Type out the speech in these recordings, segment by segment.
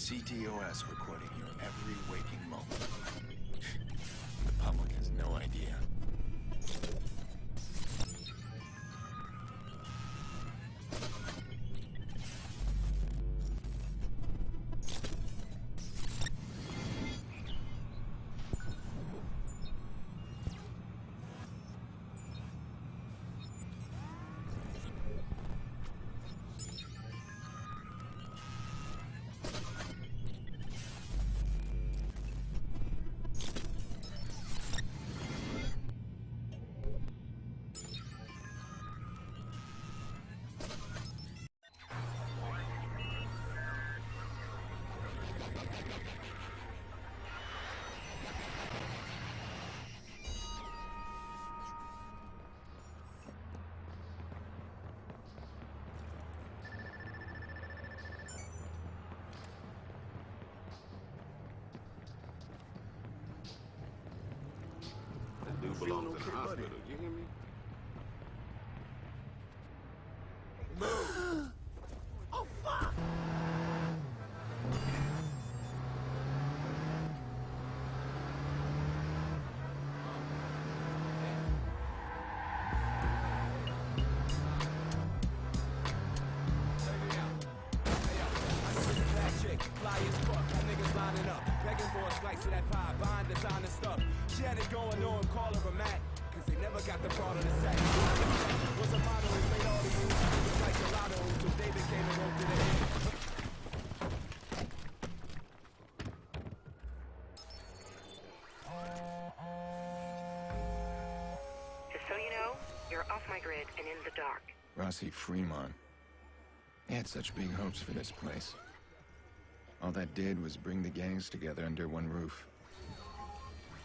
CTOS recording your every waking moment. The public has no idea. You belong to the hospital, you hear me? Move! Oh, fuck! Fly as fuck, my niggas lining up, begging for a slice of that pie, buying designer stuff. She had it going on, call her a Mac, cause they never got the part of the sack. Was a model who made all the moves, just like Gelato, so David came and wrote to the head. Just so you know, you're off my grid and in the dark. Rossi Fremont. He had such big hopes for this place. All that did was bring the gangs together under one roof.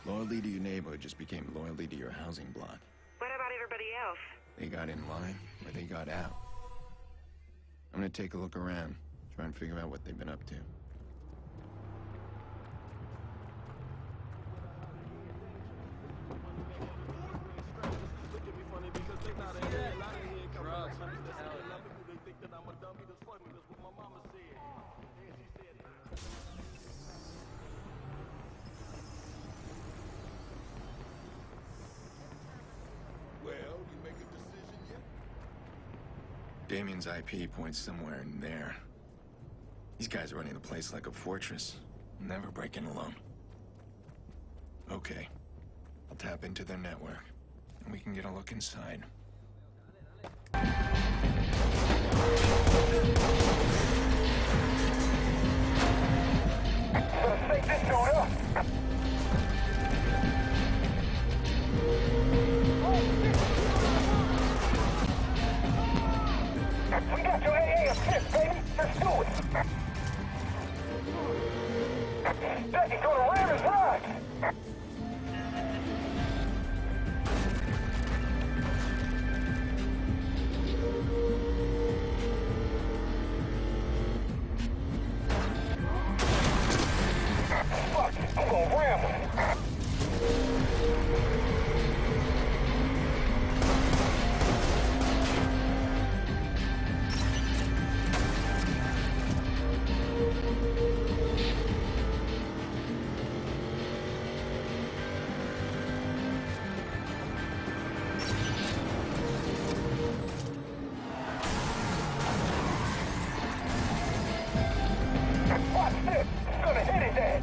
Loyalty to your neighborhood just became loyalty to your housing block. What about everybody else? They got in line, or they got out. I'm gonna take a look around, try and figure out what they've been up to. Well, you make a decision yet? Damien's IP points somewhere in there. These guys are running the place like a fortress, never breaking alone. Okay, I'll tap into their network, and we can get a look inside. Take this dude up! We got your AA assist, baby! Let's do it! Jackie's gonna ram his ride! Fuck! I'm gonna ram him! Watch this! It's gonna hit his ass!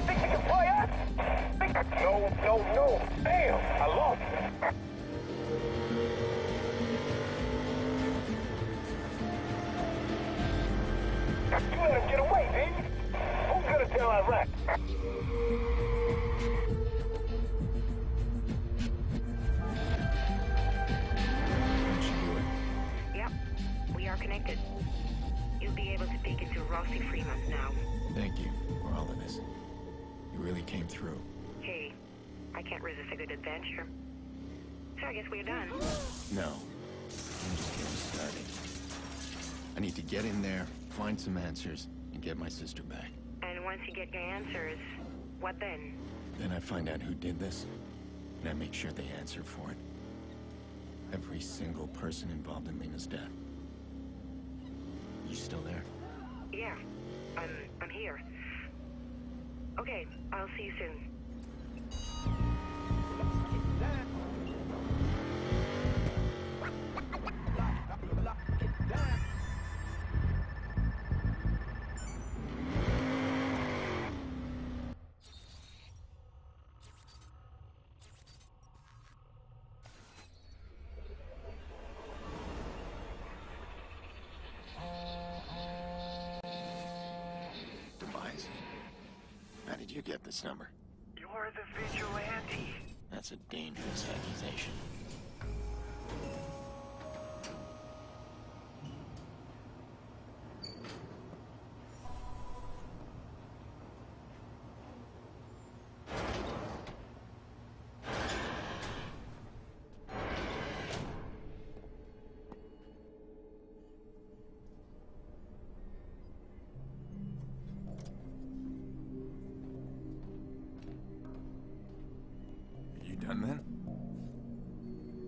Think he can fly us? No. Hey! let him get away, baby. Who's gonna tell Iraq? How'd she do it? Yep, we are connected. You'll be able to peek into Rossi Freeman now. Thank you for all of this. You really came through. Hey, I can't resist a good adventure. So I guess we're done. No. I'm just getting started. I need to get in there, find some answers, and get my sister back. And once you get your answers, what then? Then I find out who did this, and I make sure they answer for it. Every single person involved in Lena's death. You still there? Yeah, I'm here. Okay, I'll see you soon. Demise. How did you get this number? You're the vigilante. That's a dangerous accusation. You done then?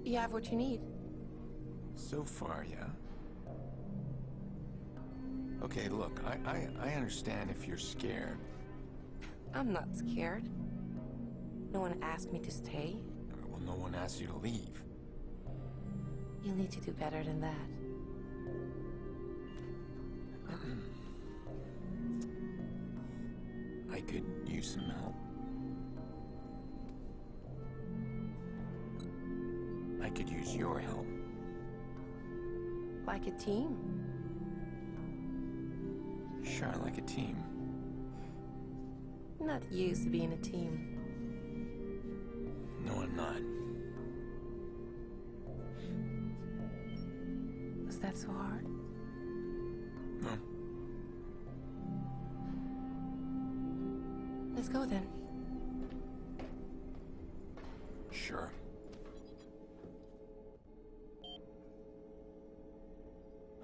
You have what you need. So far, yeah. Okay, look, I understand if you're scared. I'm not scared. No one asked me to stay. Well, no one asked you to leave. You'll need to do better than that. I could use some help. I could use your help. Like a team. Sure, like a team. Not used to being a team. No, I'm not. Was that so hard? No. Let's go then. Sure.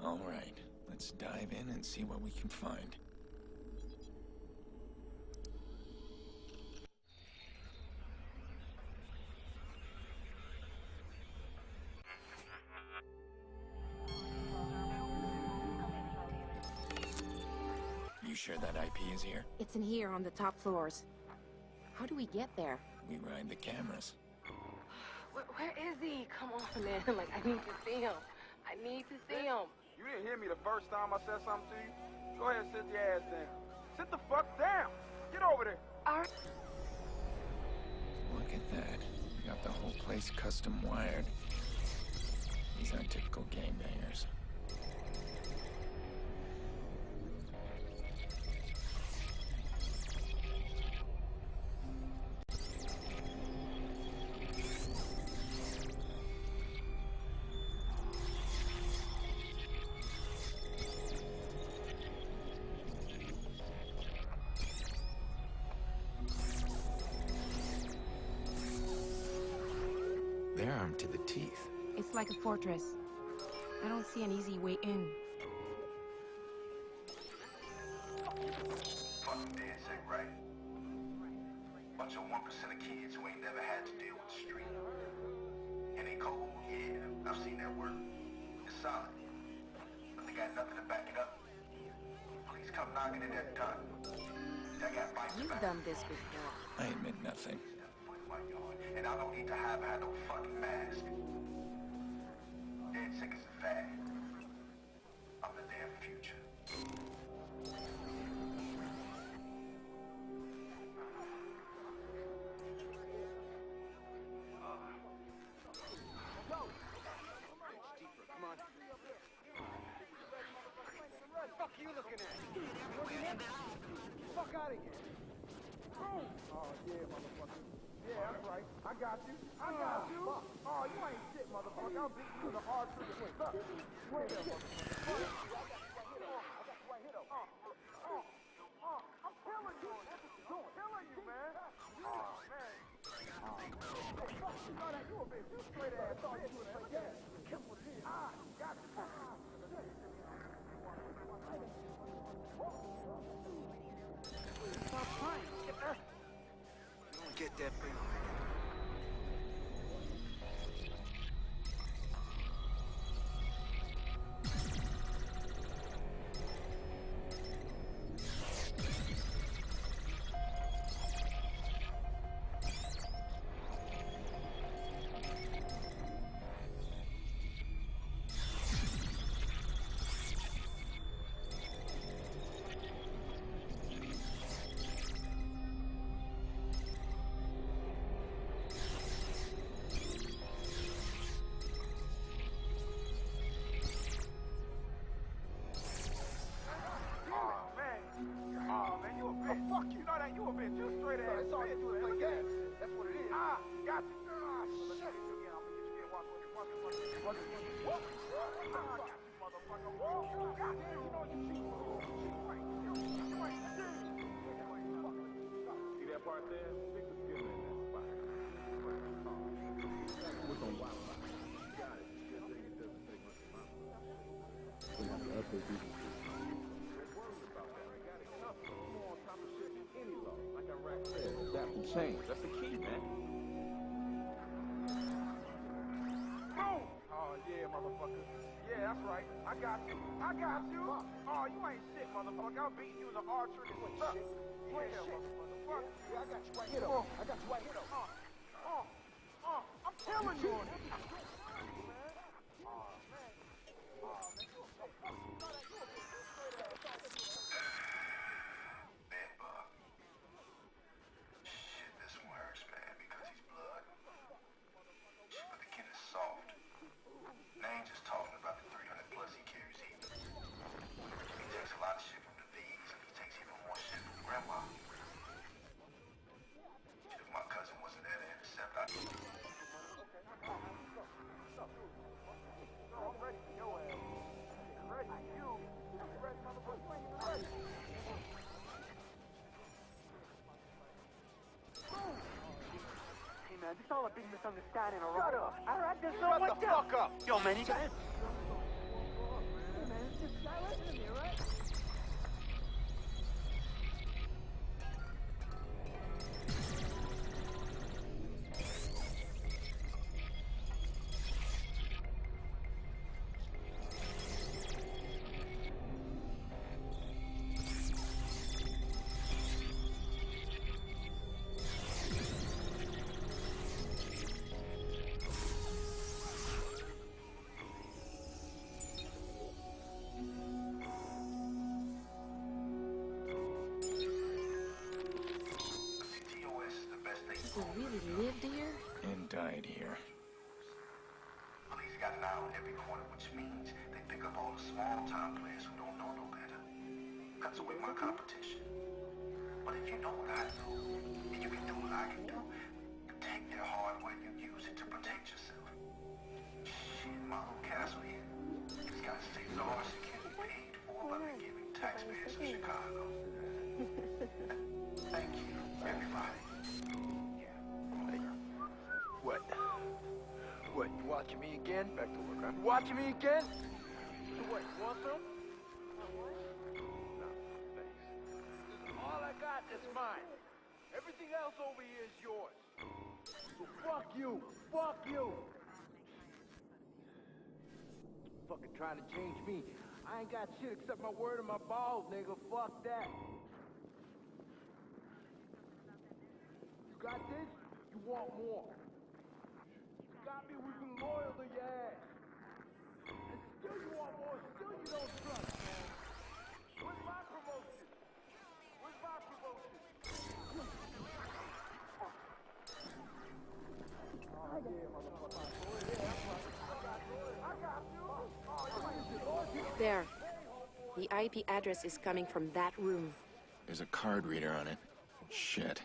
All right, let's dive in and see what we can find. You sure that IP is here? It's in here on the top floors. How do we get there? We ride the cameras. Where is he? Come on, man. Like, I need to see him. I need to see him. You didn't hear me the first time I said something to you? Go ahead and sit your ass down. Sit the fuck down. Get over there. Look at that. Got the whole place custom wired. These aren't typical gangbangers. They're armed to the teeth. It's like a fortress. I don't see an easy way in. Fucking dead sick, right? Bunch of 1% of kids who ain't never had to deal with the street. And they cold, yeah, I've seen that work. It's solid. But they got nothing to back it up. Please come knocking at that door. I got bites You've back. done this before. I admit nothing. And I don't need to have had no fucking mask. Dead sick is a fad. I'm the damn future. Come on. fuck you looking at? Fuck out of here. Oh, yeah, motherfucker. Yeah, that's right. I got you. I got you. Oh, you ain't shit, motherfucker. I'll beat you in the hard trigger. Wait, look. Wait there, motherfucker. I'm killing you. I'm killing you, man. Oh, man. Hey, fuck, you know that you a bitch. You straight ass. Thought you would have that. That's what it is. Got you. Stop trying. Get that thing. Fuck you. Know that you a bitch. You straight ass. It's all you do like that. That's what it is. Got you. Shit. I'm gonna get you. Watch. Got you, motherfucker. Whoa. Got you. You know you cheat. See that part there? Stick the skill in that spot. We're gonna wild out. Got it. Good thing it doesn't take much time. We're gonna update these. That can change. That's the key, man. Boom! Oh, yeah, motherfucker. Yeah, that's right. I got you. Oh, you ain't shit, motherfucker. I'll beat you in the archery. Look. Yeah, motherfucker. Yeah, I got you right here, though. I'm killing you. This all a big misunderstanding, all right? Shut up. All right, there's no Shut one the down. fuck up. Yo, man, you got it. Hey, man, it's just guy listening to me, right? People really lived here? And died here. Police got an eye on every corner, which means they pick up all the small-time players who don't know no better. Cuts away my competition. But if you know what I know, and you can do what I can do, you take their hardware and you use it to protect yourself. Shit, my little castle here. It's got state-of-the-art security paid for by the giving taxpayers of Chicago. Thank you, everybody. What, you watching me again? Back to work, huh? You watching me again? So what, you want some? No, thanks. All I got is mine. Everything else over here is yours. So fuck you! Fuck you! Fucking trying to change me. I ain't got shit except my word and my balls, nigga. Fuck that. You got this? You want more? Got me, we've been loyal to your ass. And still you want more, still you don't trust, man. Where's my promotion? Where's my promotion? Oh, yeah, motherfucker. Yeah, that's right. I got you. Oh, you ain't shit. There. The IP address is coming from that room. There's a card reader on it. Shit.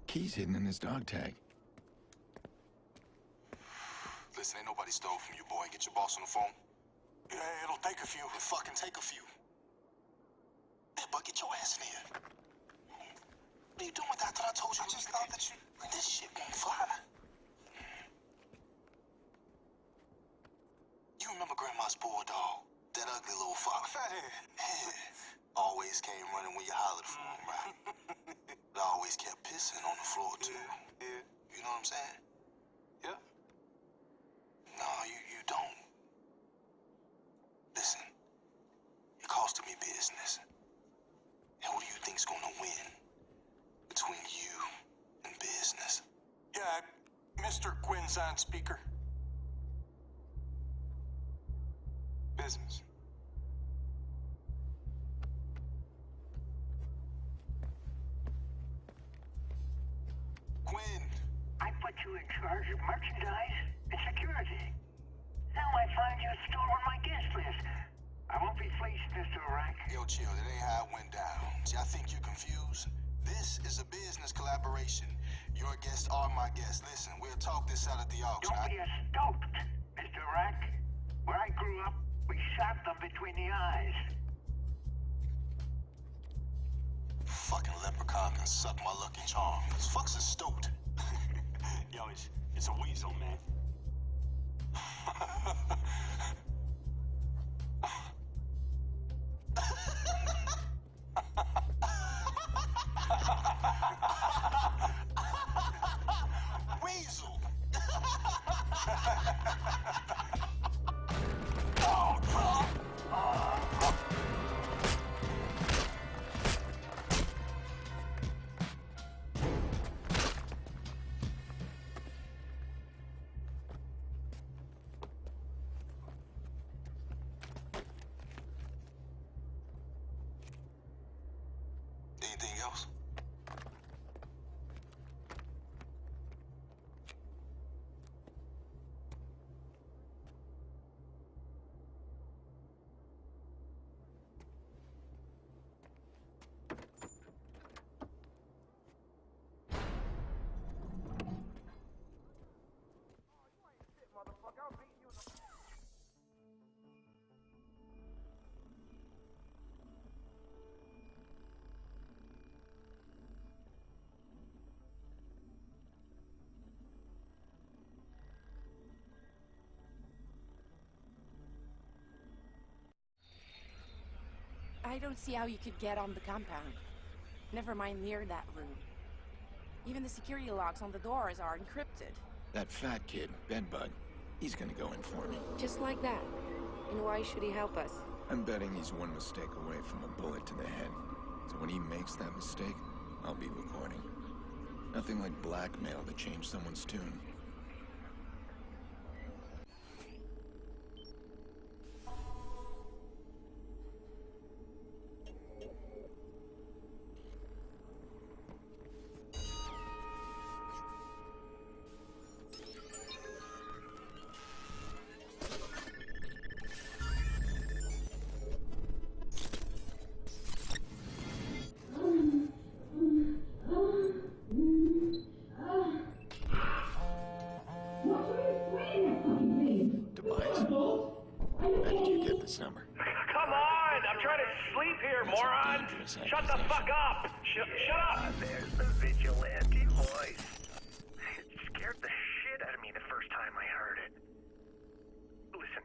Key's hidden in his dog tag. Listen, ain't nobody stole from you, boy. Get your boss on the phone. Yeah, it'll take a few. It'll fucking take a few. Hey, but get your ass in here. What are you doing with that? I thought I told you. I just thought that you... This shit won't fly. You remember Grandma's bulldog? That ugly little fox? Always came running when you hollered for him, right? But always kept pissing on the floor, too. Yeah. You know what I'm saying? Yeah. No, you don't. Listen, it costed me business. And who do you think's gonna win between you and business? Yeah, Mr. Quinn's on speaker. Business. Quinn. I put you in charge of merchandise and security. Now I find you stolen my guest list. I won't be fleeced, Mr. O'Rourke. Yo, chill. That ain't how it went down. See, I think you're confused. This is a business collaboration. Your guests are my guests. Listen, we'll talk this out at the auction. Don't be a stoat, Mr. O'Rourke. Where I grew up, we shot them between the eyes. Fucking leprechaun can suck my lucky charm. This fuck's a stoat. Yo, it's a weasel, man. Weasel. Anything else? I don't see how you could get on the compound. Never mind near that room. Even the security locks on the doors are encrypted. That fat kid, Bedbug, he's gonna go in for me. Just like that. And why should he help us? I'm betting he's one mistake away from a bullet to the head. So when he makes that mistake, I'll be recording. Nothing like blackmail to change someone's tune. Number. Come on! I'm trying to sleep here, That's moron! Shut the fuck up! Shut up! There's the vigilante voice. It scared the shit out of me the first time I heard it. Listen,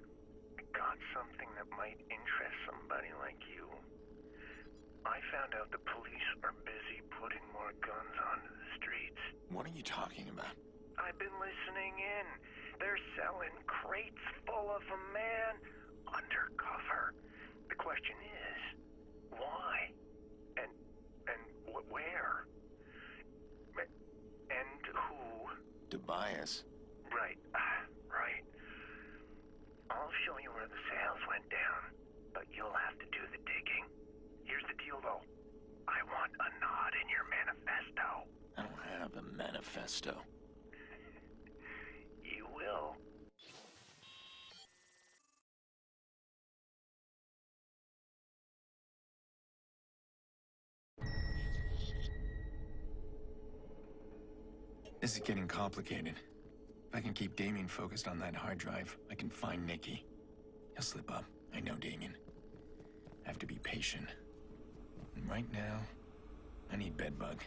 I got something that might interest somebody like you. I found out the police are busy putting more guns onto the streets. What are you talking about? I've been listening in. They're selling crates full of them, man. Undercover. The question is, why? And where? And who? Tobias. Right. Right. I'll show you where the sales went down, but you'll have to do the digging. Here's the deal, though. I want a nod in your manifesto. I don't have a manifesto. You will. This is getting complicated. If I can keep Damien focused on that hard drive, I can find Nikki. He'll slip up. I know Damien. I have to be patient. And right now, I need Bedbug.